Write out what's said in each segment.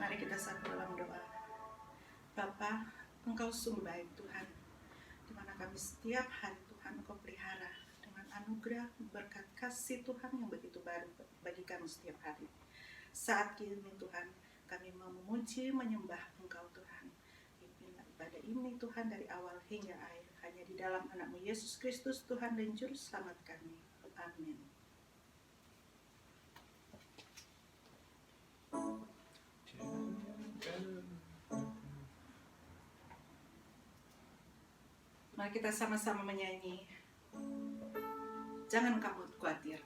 Mari kita satu dalam doa. Bapa, Engkau sungguh baik Tuhan, di mana kami setiap hari Tuhan Engkau pelihara dengan anugerah berkat kasih Tuhan yang begitu baru bagi kami setiap hari. Saat ini Tuhan, kami mau memuji menyembah Engkau Tuhan. Pimpinlah ibadah ini Tuhan dari awal hingga akhir, hanya di dalam anak-Mu Yesus Kristus Tuhan dan Juru Selamat kami. Amin. Mari kita sama-sama menyanyi. Jangan kamu khawatir.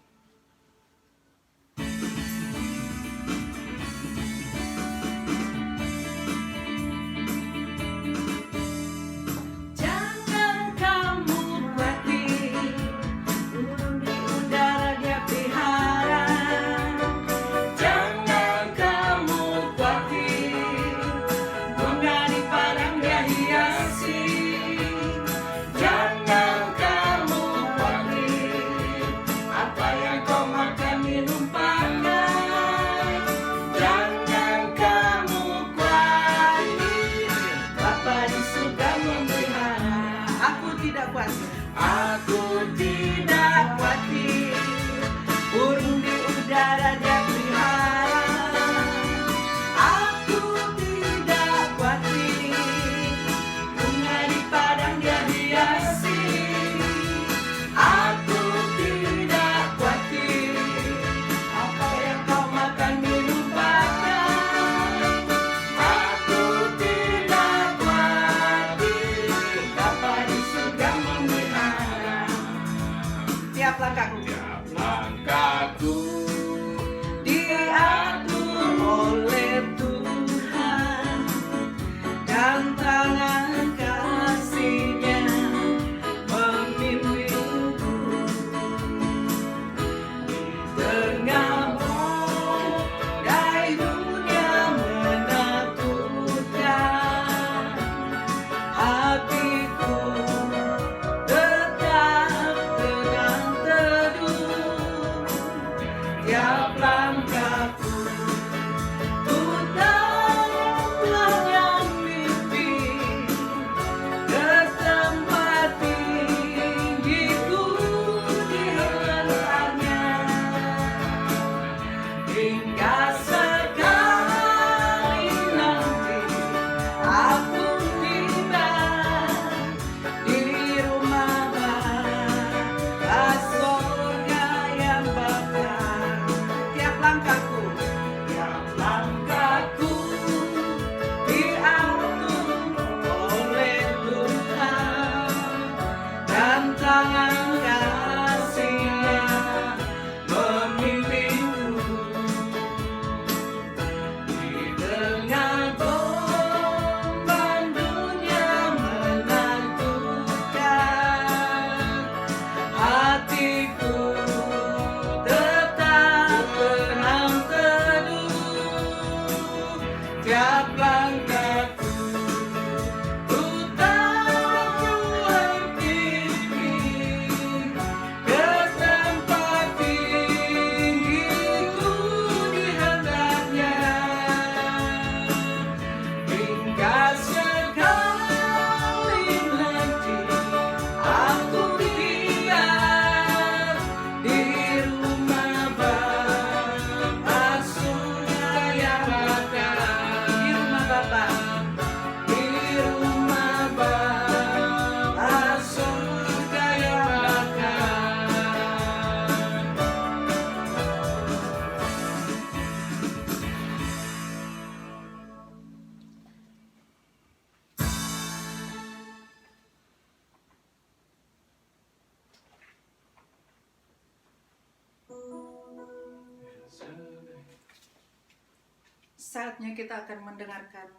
Saatnya kita akan mendengarkan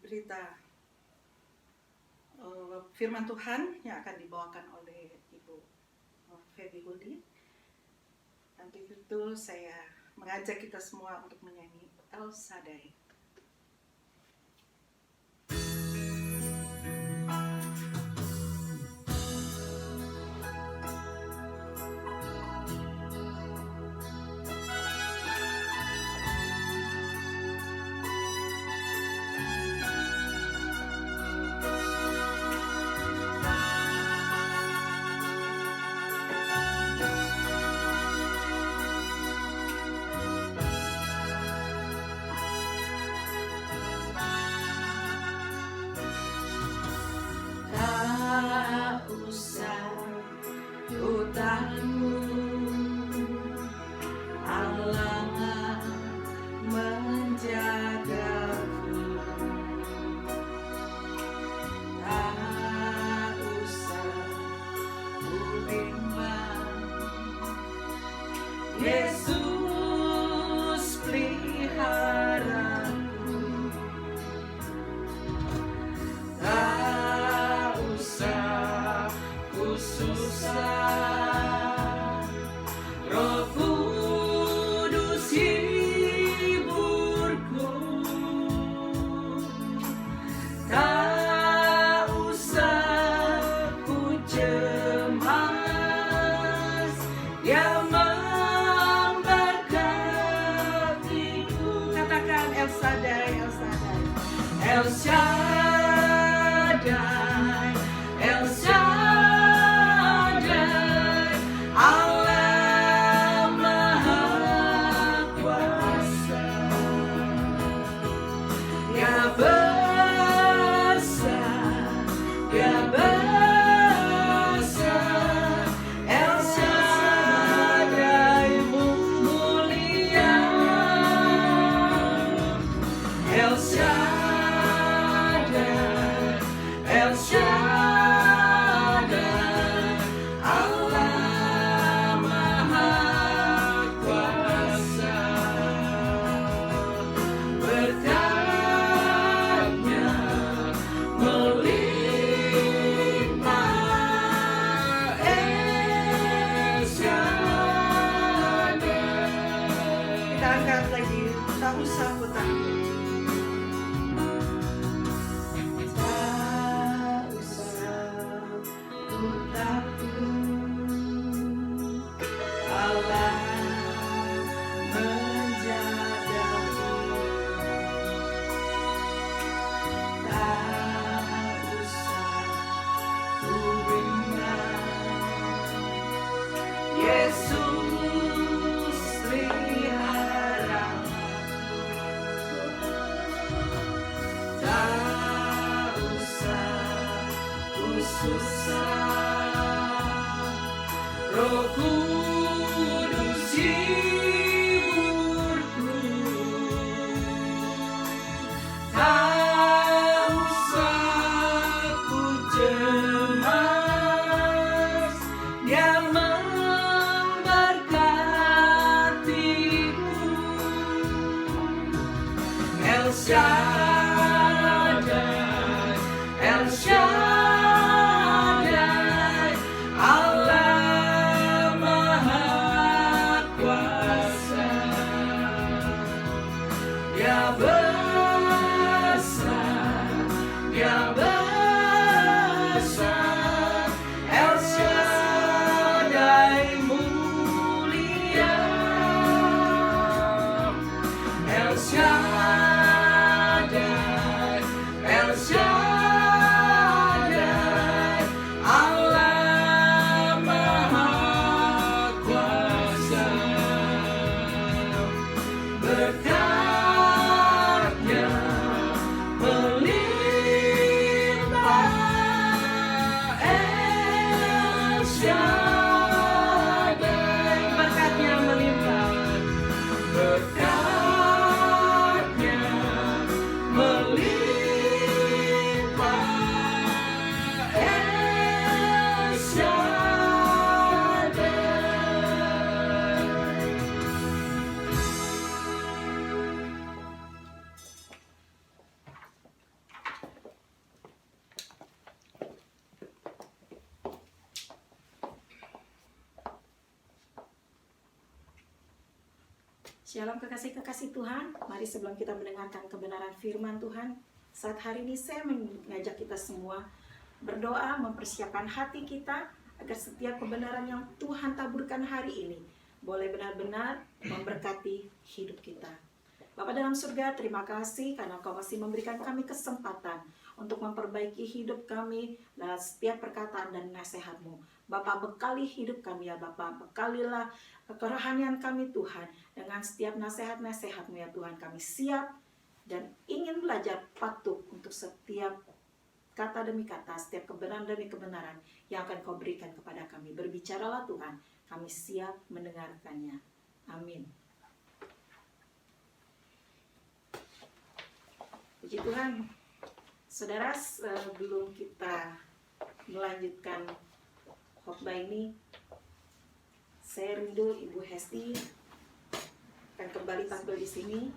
berita firman Tuhan yang akan dibawakan oleh Ibu Feby Huli. Nanti itu saya mengajak kita semua untuk menyanyi El Shaddai. El Shaddai, El Shaddai, Allah Maha Kuasa. Dia besar, Dia besar, El Shaddai mulia, El Shaddai, El Shaddai, Allah Maha Kuasa. Berkatnya melimpah, El Shaddai. Kita angkat lagi, tak usah ku takut. Tak usah ku takut, Allah menjagaku. Tak usah ku bimbang, Yesus pelihara aku. Tak usah ku susah, Roh Kudus hiburku. Tak usah ku cemas, Dia memberkatiku. El Shaddai, El Shaddai, Allah Maha Kuasa. Dia besar, Dia besar, El Shaddai mulia, El Shaddai, El Shaddai, Allah Maha Kuasa. Berkatnya melimpah, El Shaddai. Berkatnya melimpah, berkatnya melimpah, El Shaddai. Shalom kekasih-kekasih Tuhan. Mari sebelum kita mendengarkan kebenaran firman Tuhan, saat hari ini saya mengajak kita semua berdoa, mempersiapkan hati kita agar setiap kebenaran yang Tuhan taburkan hari ini boleh benar-benar memberkati hidup kita. Bapa dalam surga, terima kasih karena Engkau masih memberikan kami kesempatan untuk memperbaiki hidup kami dalam setiap perkataan dan nasihat-Mu. Bapa, bekali hidup kami ya Bapa, bekalilah kerohanian kami Tuhan dengan setiap nasihat-nasihat-Mu ya Tuhan. Kami siap dan ingin belajar patuh untuk setiap kata demi kata, setiap kebenaran demi kebenaran yang akan Kau berikan kepada kami. Berbicaralah Tuhan, kami siap mendengarkannya. Amin. Puji Tuhan. Saudara, sebelum kita melanjutkan khotbah ini, saya rindu Ibu Hesti akan kembali tampil di sini.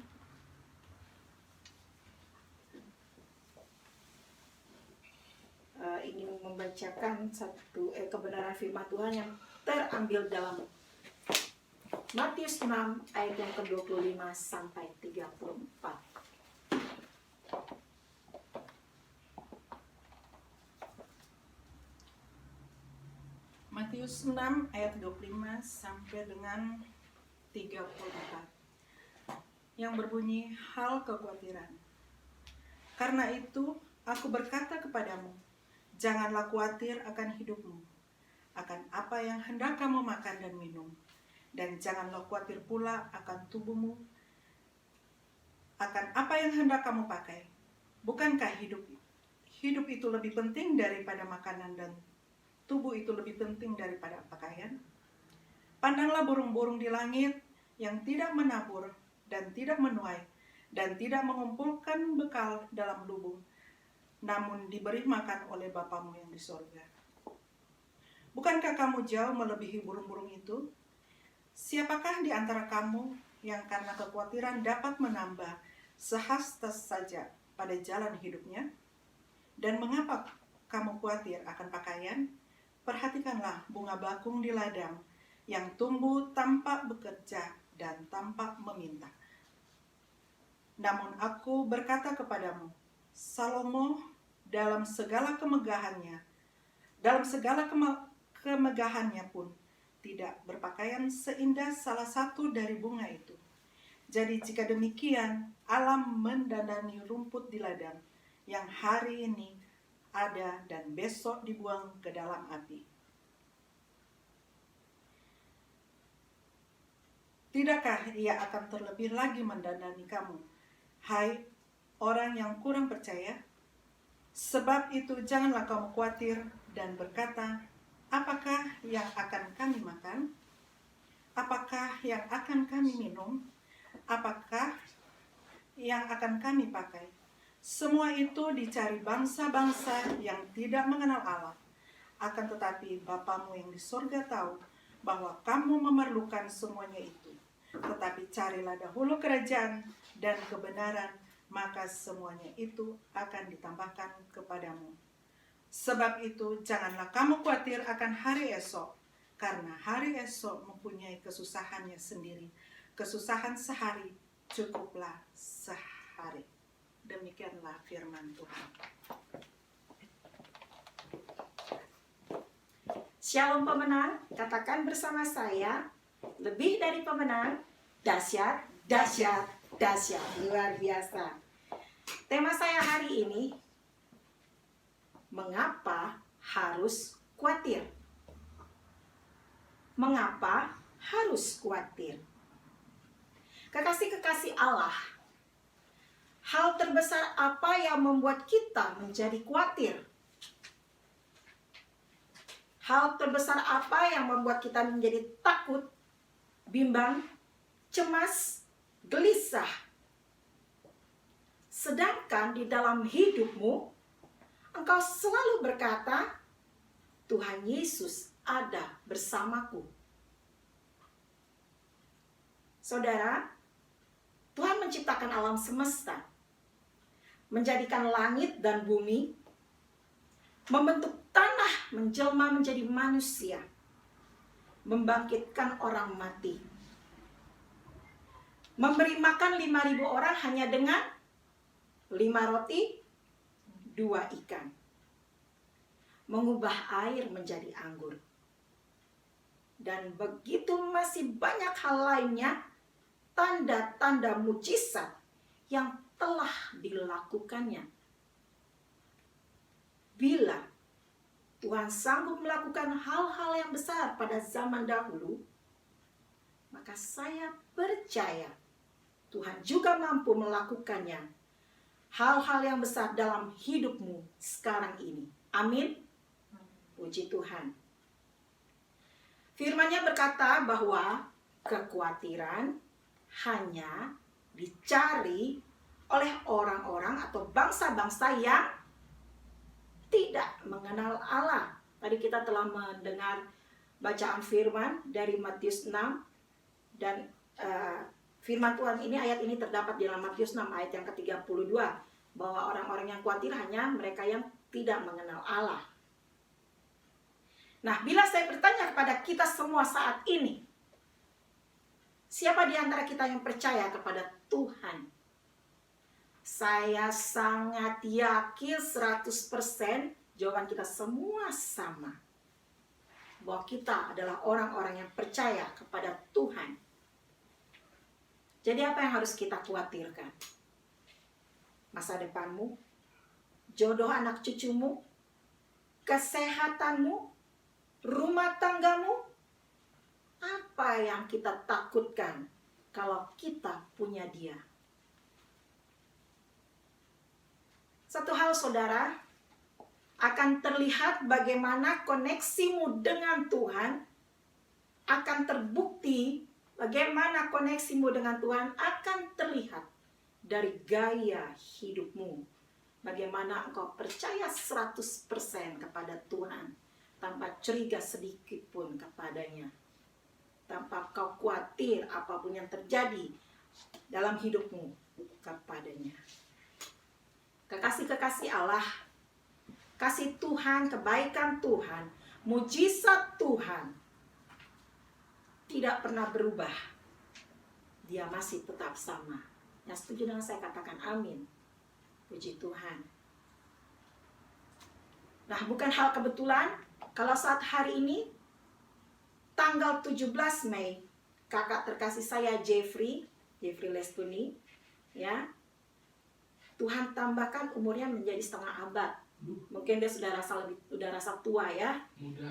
Ingin membacakan satu kebenaran firman Tuhan yang terambil dalam Matius 6 ayat yang ke-25 sampai 34. Matius 6 ayat 25 sampai dengan 34 yang berbunyi, hal kekhawatiran. Karena itu, aku berkata kepadamu, janganlah khawatir akan hidupmu, akan apa yang hendak kamu makan dan minum. Dan janganlah khawatir pula akan tubuhmu, akan apa yang hendak kamu pakai. Bukankah hidup itu lebih penting daripada makanan dan tubuh itu lebih penting daripada pakaian? Pandanglah burung-burung di langit yang tidak menabur dan tidak menuai dan tidak mengumpulkan bekal dalam lubung, namun diberi makan oleh Bapamu yang di sorga. Bukankah kamu jauh melebihi burung-burung itu? Siapakah di antara kamu yang karena kekhawatiran dapat menambah sehasta saja pada jalan hidupnya? Dan mengapa kamu khawatir akan pakaian? Perhatikanlah bunga bakung di ladang yang tumbuh tanpa bekerja dan tanpa meminta. Namun aku berkata kepadamu, Salomo dalam segala kemegahannya pun tidak berpakaian seindah salah satu dari bunga itu. Jadi jika demikian, alam mendandani rumput di ladang yang hari ini ada dan besok dibuang ke dalam api. Tidakkah ia akan terlebih lagi mendandani kamu, hai orang yang kurang percaya? Sebab itu janganlah kamu khawatir dan berkata, apakah yang akan kami makan? Apakah yang akan kami minum? Apakah yang akan kami pakai? Semua itu dicari bangsa-bangsa yang tidak mengenal Allah. Akan tetapi Bapamu yang di sorga tahu bahwa kamu memerlukan semuanya itu. Tetapi carilah dahulu kerajaan dan kebenaran, maka semuanya itu akan ditambahkan kepadamu. Sebab itu janganlah kamu khawatir akan hari esok, karena hari esok mempunyai kesusahannya sendiri. Kesusahan sehari cukuplah sehari. Demikianlah firman Tuhan. Shalom pemenang, katakan bersama saya, lebih dari pemenang, dahsyat, dahsyat, dahsyat, luar biasa. Tema saya hari ini, mengapa harus khawatir? Mengapa harus khawatir? Kekasih-kekasih Allah, hal terbesar apa yang membuat kita menjadi khawatir? Hal terbesar apa yang membuat kita menjadi takut, bimbang, cemas, gelisah? Sedangkan di dalam hidupmu, engkau selalu berkata, Tuhan Yesus ada bersamaku. Saudara, Tuhan menciptakan alam semesta, menjadikan langit dan bumi, membentuk tanah menjelma menjadi manusia, membangkitkan orang mati, memberi makan 5.000 orang hanya dengan 5 roti, 2 ikan, mengubah air menjadi anggur, dan begitu masih banyak hal lainnya, tanda-tanda mujizat yang telah dilakukannya. Bila Tuhan sanggup melakukan hal-hal yang besar pada zaman dahulu, maka saya percaya Tuhan juga mampu melakukannya, hal-hal yang besar dalam hidupmu sekarang ini. Amin. Puji Tuhan. Firman-Nya berkata bahwa kekhawatiran hanya dicari oleh orang-orang atau bangsa-bangsa yang tidak mengenal Allah. Tadi kita telah mendengar bacaan firman dari Matius 6, dan firman Tuhan ini, ayat ini terdapat di dalam Matius 6 ayat yang ke-32, bahwa orang-orang yang khawatir hanya mereka yang tidak mengenal Allah. Nah, bila saya bertanya kepada kita semua saat ini, siapa di antara kita yang percaya kepada Tuhan? Saya sangat yakin 100% jawaban kita semua sama. Bahwa kita adalah orang-orang yang percaya kepada Tuhan. Jadi apa yang harus kita khawatirkan? masa depanmu, jodoh anak cucumu, kesehatanmu, rumah tanggamu. Apa yang kita takutkan kalau kita punya Dia? Satu hal saudara, akan terlihat bagaimana koneksimu dengan Tuhan, akan terbukti bagaimana koneksimu dengan Tuhan akan terlihat dari gaya hidupmu. Bagaimana engkau percaya 100% kepada Tuhan, tanpa curiga sedikit pun kepadanya. Tanpa kau khawatir apapun yang terjadi dalam hidupmu kepadanya. Kekasih-kekasih Allah, kasih Tuhan, kebaikan Tuhan, mujizat Tuhan tidak pernah berubah. Dia masih tetap sama. Yang setuju dengan saya katakan amin. Puji Tuhan. Nah, bukan hal kebetulan kalau saat hari ini tanggal 17 Mei kakak terkasih saya Jeffrey Lestuni, ya, Tuhan tambahkan umurnya menjadi setengah abad. Mungkin dia sudah rasa tua ya. Muda.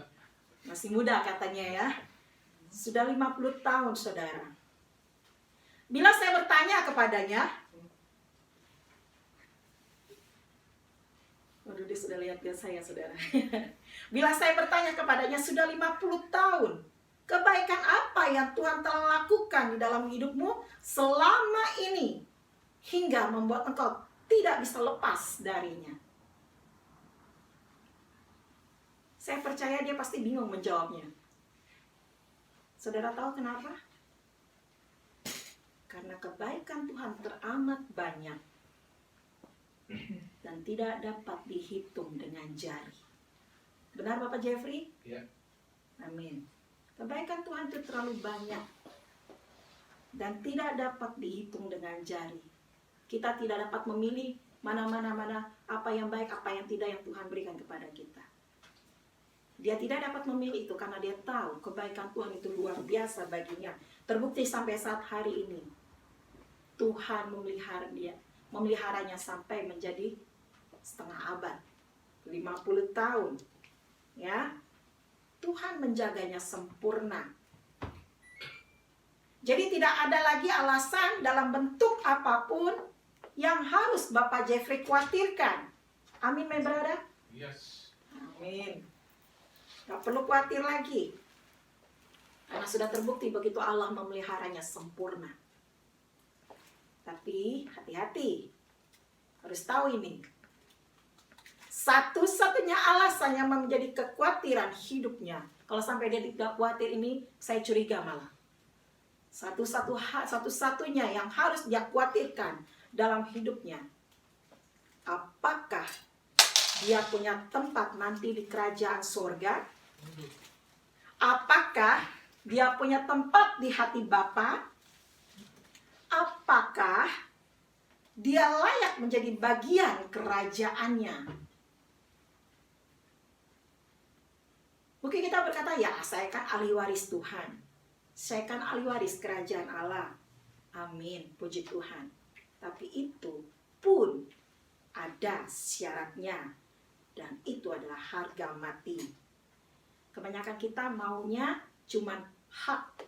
Masih muda katanya ya. Sudah 50 tahun saudara. Bila saya bertanya kepadanya, waduh, dia sudah lihat saya saudara. Bila saya bertanya kepadanya, sudah 50 tahun, kebaikan apa yang Tuhan telah lakukan di dalam hidupmu selama ini, hingga membuat engkau tidak bisa lepas darinya? Saya percaya dia pasti bingung menjawabnya. Saudara tahu kenapa? Karena kebaikan Tuhan teramat banyak dan tidak dapat dihitung dengan jari. Benar Bapak Jeffrey? Ya. Amin. Kebaikan Tuhan itu terlalu banyak dan tidak dapat dihitung dengan jari. Kita tidak dapat memilih mana apa yang baik, apa yang tidak yang Tuhan berikan kepada kita. Dia tidak dapat memilih itu karena dia tahu kebaikan Tuhan itu luar biasa baginya. Terbukti sampai saat hari ini. Tuhan memeliharanya sampai menjadi setengah abad. 50 tahun. Ya. Tuhan menjaganya sempurna. Jadi tidak ada lagi alasan dalam bentuk apapun yang harus Bapak Jeffrey khawatirkan. Amin, my brother? Yes. Amin. Gak perlu khawatir lagi. Karena sudah terbukti begitu Allah memeliharanya sempurna. Tapi hati-hati. Harus tahu ini. Satu-satunya alasan yang menjadi kekhawatiran hidupnya. Kalau sampai dia tidak khawatir ini, saya curiga malah. Satu-satunya yang harus dia khawatirkan dalam hidupnya. Apakah dia punya tempat nanti di kerajaan sorga? Apakah dia punya tempat di hati Bapa? Apakah dia layak menjadi bagian kerajaannya? Mungkin kita berkata, ya saya kan ahli waris Tuhan. Saya kan ahli waris kerajaan Allah. Amin, puji Tuhan. Tapi itu pun ada syaratnya. Dan itu adalah harga mati. Kebanyakan kita maunya cuma hak.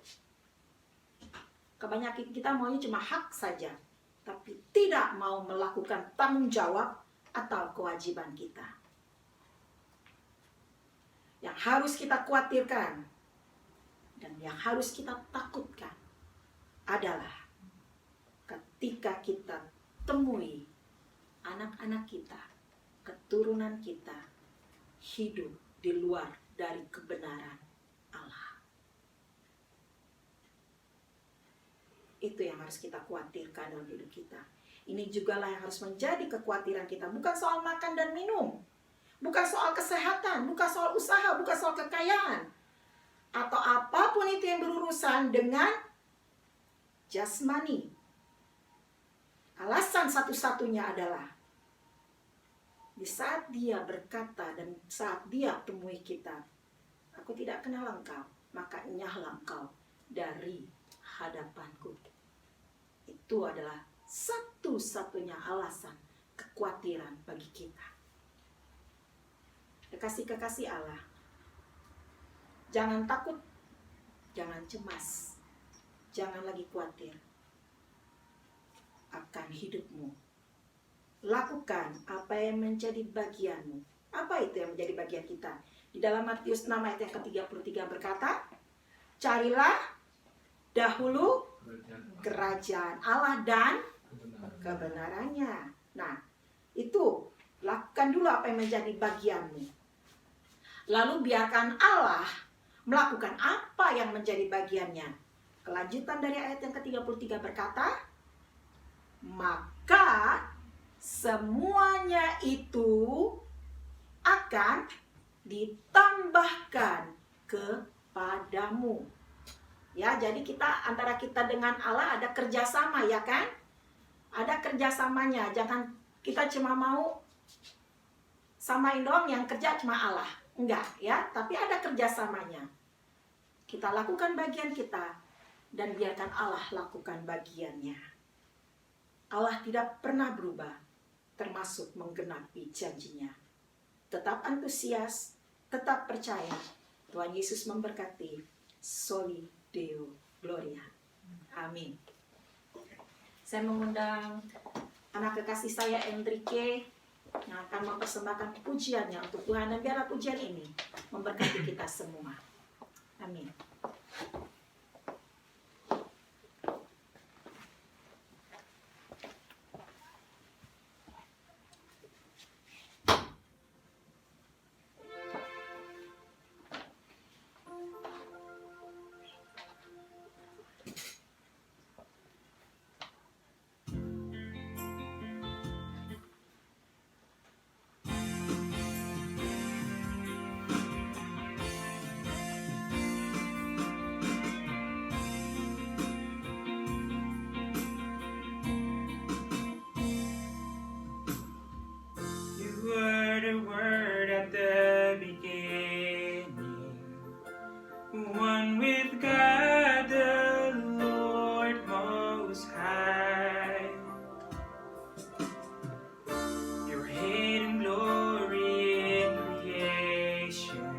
Kebanyakan kita maunya cuma hak saja. Tapi tidak mau melakukan tanggung jawab atau kewajiban kita. Yang harus kita khawatirkan dan yang harus kita takutkan adalah ketika kita temui anak-anak kita, keturunan kita hidup di luar dari kebenaran Allah. Itu yang harus kita khawatirkan dalam hidup kita. Ini jugalah yang harus menjadi kekhawatiran kita. Bukan soal makan dan minum. Bukan soal kesehatan. Bukan soal usaha. Bukan soal kekayaan. Atau apapun itu yang berurusan dengan jasmani. Alasan satu-satunya adalah di saat dia berkata dan saat dia temui kita, aku tidak kenal engkau, maka enyahlah engkau dari hadapanku. Itu adalah satu-satunya alasan kekhawatiran bagi kita. Kekasih-kekasih Allah, jangan takut, jangan cemas, jangan lagi khawatir akan hidupmu. Lakukan apa yang menjadi bagianmu. Apa itu yang menjadi bagian kita? Di dalam Matius 6 ayat yang ke-33 berkata, carilah dahulu kerajaan Allah dan kebenarannya. Nah, itu lakukan dulu apa yang menjadi bagianmu. Lalu biarkan Allah melakukan apa yang menjadi bagiannya. Kelanjutan dari ayat yang ke-33 berkata, maka semuanya itu akan ditambahkan kepadamu. Ya, jadi antara kita dengan Allah ada kerjasama, ya kan? Ada kerjasamanya. Jangan kita cuma mau samain doang, yang kerja cuma Allah. Enggak, ya. Tapi ada kerjasamanya. Kita lakukan bagian kita dan biarkan Allah lakukan bagiannya. Allah tidak pernah berubah, termasuk menggenapi janjinya. Tetap antusias, tetap percaya. Tuhan Yesus memberkati. Soli Deo Gloria. Amin. Saya mengundang anak kekasih saya, Enrique, yang akan mempersembahkan pujiannya untuk Tuhan. Dan biarlah pujian ini memberkati kita semua. Amin. The word at the beginning, one with God the Lord Most High. Your hidden glory in creation,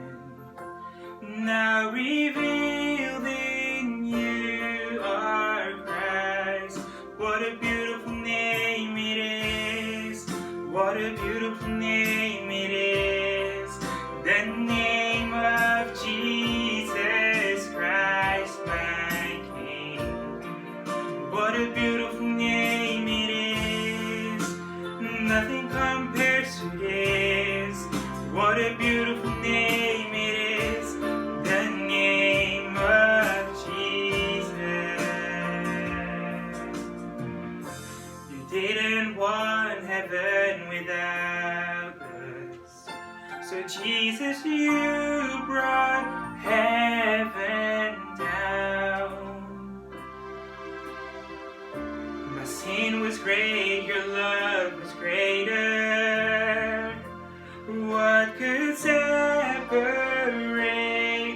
now revealed in you are Christ. What a beautiful name it is. What a beautiful name it is, the name of Jesus Christ, my King. What a beautiful name it is, nothing compares to this. What a beautiful name it is, the name of Jesus. You didn't want heaven without us, so Jesus, you brought heaven down. My sin was great, your love was greater. What could separate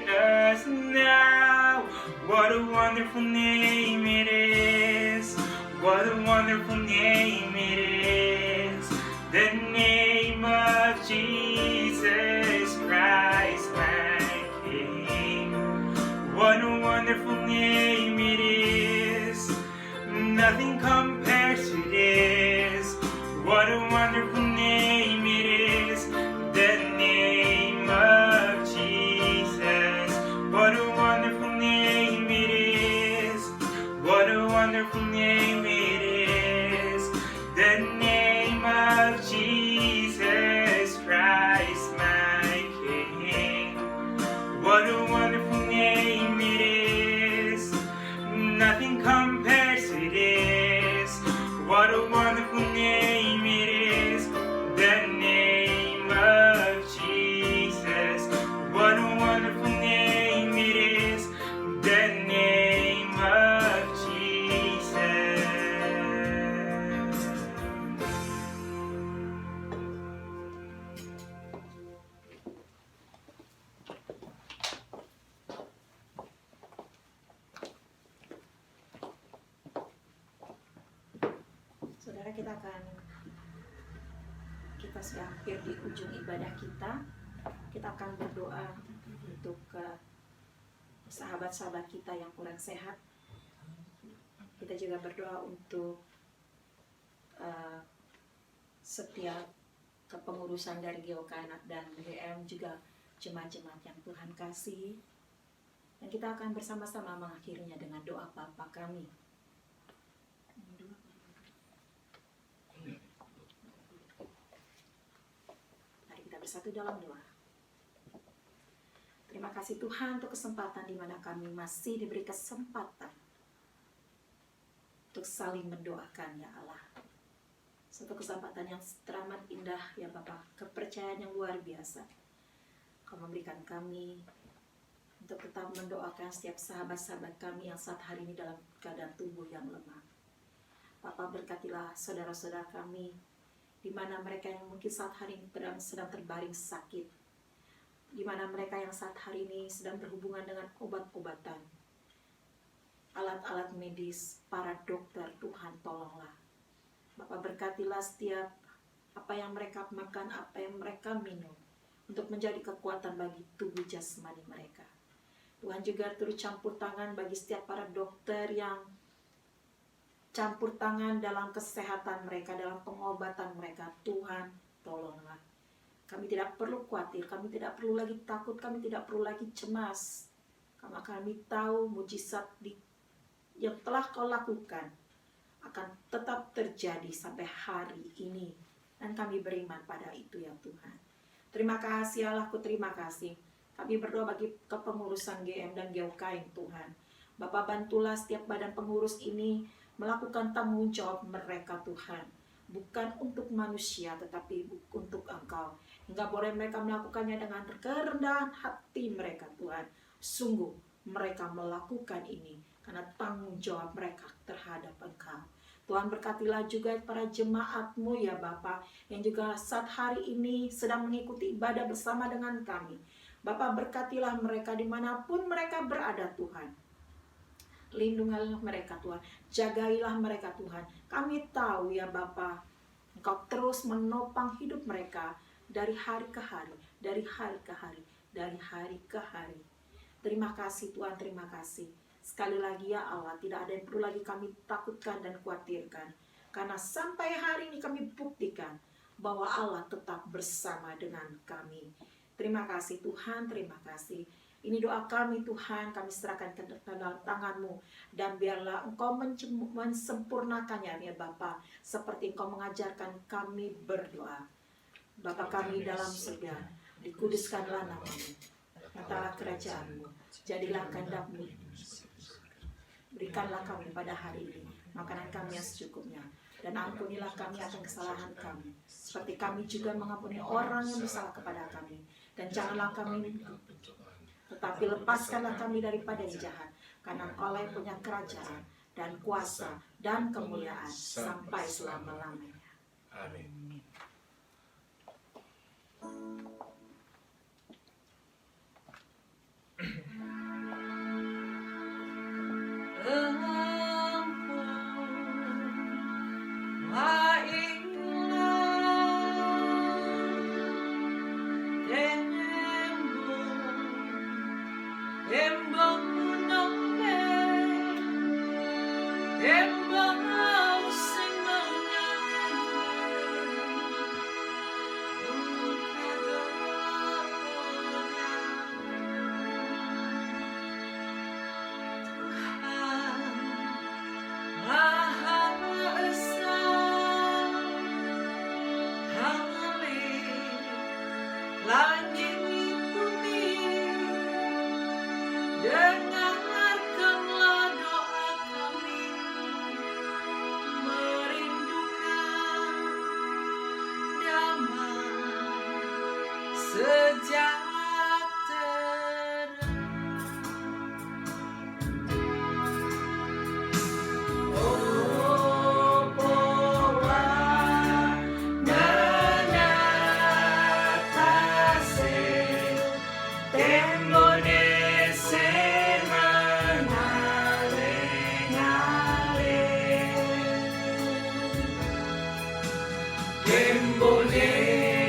us now? What a wonderful name it is. What a wonderful name it is, the name of Jesus Christ, my King. What a wonderful name it is, nothing compares to this. What a wonderful name it is, the name of Jesus. What a wonderful name it is. What a wonderful name it is, the name of Jesus Christ, my King. What a wonderful name it is, nothing compares to this. What a wonderful name it is, the name of Jesus. What a wonderful name it is, the name of Jesus. Saudara, kita akan kita sudah hampir di ujung ibadah kita. Kita akan berdoa untuk sahabat-sahabat kita yang kurang sehat. Kita juga berdoa untuk setiap kepengurusan dari GOK dan GM, juga jemaat-jemaat yang Tuhan kasih. Dan kita akan bersama-sama mengakhirinya dengan doa Bapa kami. Mari kita bersatu dalam doa. Terima kasih Tuhan untuk kesempatan di mana kami masih diberi kesempatan untuk saling mendoakan ya Allah. Satu kesempatan yang teramat indah ya Bapa, kepercayaan yang luar biasa. Kau memberikan kami untuk tetap mendoakan setiap sahabat-sahabat kami yang saat hari ini dalam keadaan tubuh yang lemah. Bapa, berkatilah saudara-saudara kami, di mana mereka yang mungkin saat hari ini sedang terbaring sakit, di mana mereka yang saat hari ini sedang berhubungan dengan obat-obatan, alat-alat medis, para dokter. Tuhan tolonglah. Bapak, berkatilah setiap apa yang mereka makan, apa yang mereka minum, untuk menjadi kekuatan bagi tubuh jasmani mereka. Tuhan juga turut campur tangan bagi setiap para dokter yang campur tangan dalam kesehatan mereka, dalam pengobatan mereka. Tuhan tolonglah. Kami tidak perlu khawatir, kami tidak perlu lagi takut, kami tidak perlu lagi cemas. Karena kami tahu mujizat yang telah Kau lakukan akan tetap terjadi sampai hari ini. Dan kami beriman pada itu ya Tuhan. Terima kasih Allahku, terima kasih. Kami berdoa bagi kepengurusan GM dan GOK Tuhan. Bapak, bantulah setiap badan pengurus ini melakukan tanggung jawab mereka Tuhan. Bukan untuk manusia tetapi untuk Engkau. Hingga boleh mereka melakukannya dengan kerendahan hati mereka Tuhan. Sungguh mereka melakukan ini karena tanggung jawab mereka terhadap Engkau. Tuhan, berkatilah juga para jemaat-Mu ya Bapa, yang juga saat hari ini sedang mengikuti ibadah bersama dengan kami. Bapa, berkatilah mereka dimanapun mereka berada Tuhan. Lindungilah mereka Tuhan, jagailah mereka Tuhan. Kami tahu ya Bapa, Engkau terus menopang hidup mereka dari hari ke hari, dari hari ke hari, dari hari ke hari. Terima kasih Tuhan, terima kasih. Sekali lagi ya Allah, tidak ada yang perlu lagi kami takutkan dan khawatirkan. Karena sampai hari ini kami buktikan bahwa Allah tetap bersama dengan kami. Terima kasih Tuhan, terima kasih. Ini doa kami Tuhan, kami serahkan ke dalam tangan-Mu. Dan biarlah Engkau mensempurnakannya ya Bapa, seperti Engkau mengajarkan kami berdoa. Bapa kami dalam surga, dikuduskanlah nama-Mu. Datanglah kerajaan-Mu, jadilah kehendak-Mu. Berikanlah kami pada hari ini makanan kami yang secukupnya. Dan ampunilah kami akan kesalahan kami, seperti kami juga mengampuni orang yang bersalah kepada kami. Dan janganlah kami, tetapi lepaskanlah kami daripada yang jahat. Karena Engkau yang punya kerajaan dan kuasa dan kemuliaan sampai selama-lamanya. Amin. Embole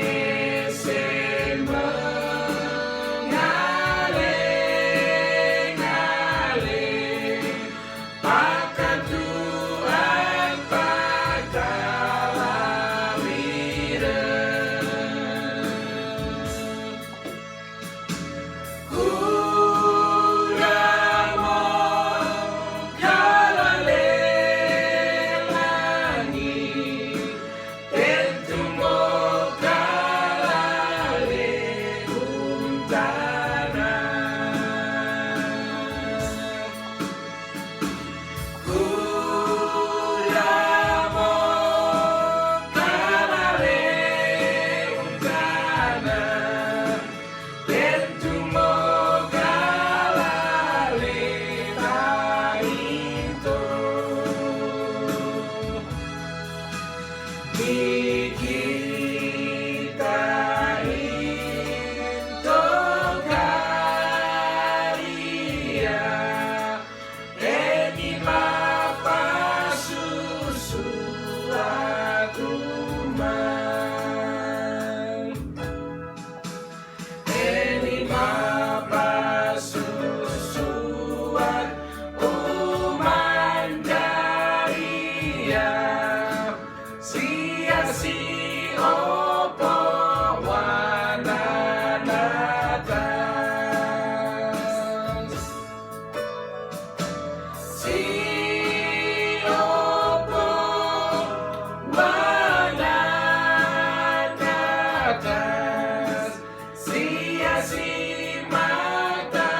Mananatas sia-si mata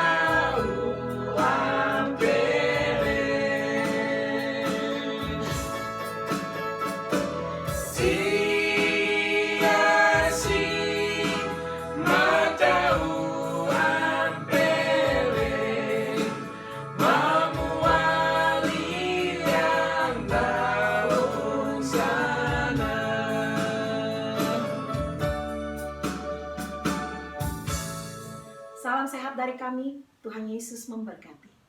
uampere sia-si mata uampere memuali yang daun sana. Salam sehat dari kami, Tuhan Yesus memberkati.